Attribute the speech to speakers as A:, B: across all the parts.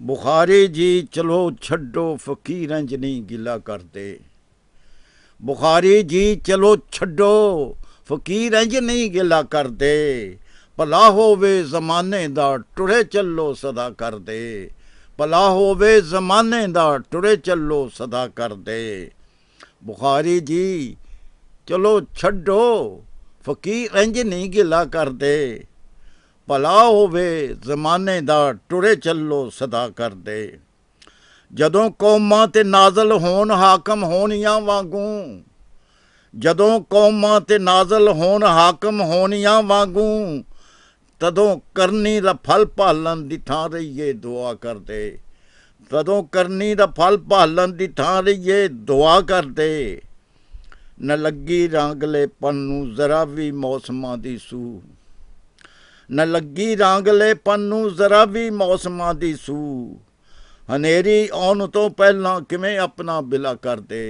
A: बुखारी जी चलो छड्डो फकीर इंज नहीं गिला करते। बुखारी जी चलो छड्डो फकीर इंज नहीं गिला करते। भला होवे जमाने दा टुरे चलो सदा कर दे। भला होवे जमाने दा टुरे चलो सदा कर दे। बुखारी जी चलो छड्डो फकीर इंज नहीं गिला करते। भला होवे जमाने दा टुरे चलो सदा कर दे। जदों कौमां ते नाज़ल होन हाकम होनियां वांगू। जदों कौमां ते नाज़ल होन हाकम होनियां वांगू। तदों करनी दा फल भालन दी थां रहिए दुआ कर दे। तदों करनी दा फल भालन दी थां रहिए दुआ कर दे। न लगी रांगले पन्नू जरा भी मौसमां दी सूह। न लगी रांगले पन्नू जरा भी मौसमां दी सूह। हनेरी आउण तो पहलां किवें अपना बिला कर दे।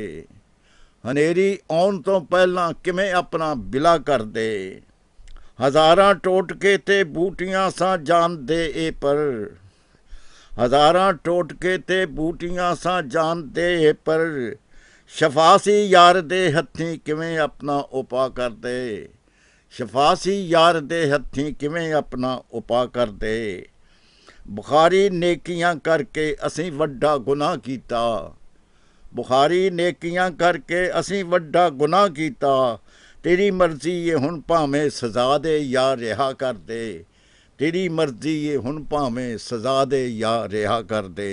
A: हनेरी आउण तो पहलां किवें अपना बिला कर दे। हज़ारां टोटके ते बूटियां सां जानदे ए पर। हज़ारां टोटके ते बूटियां सां जानदे ए पर। शफासी यार दे हत्थीं किवें अपना उपा कर दे। शफासी यार दे हत्थीं किवें अपना उपा कर दे। बुखारी नेकियां करके असीं वड्डा गुनाह कीता। बुखारी नेकियां करके असीं वड्डा गुनाह कीता। तेरी मर्जी ये हुण भावें सजा दे या रिहा कर दे। तेरी मर्जी ये हुण भावें सजा दे या रिहा कर दे।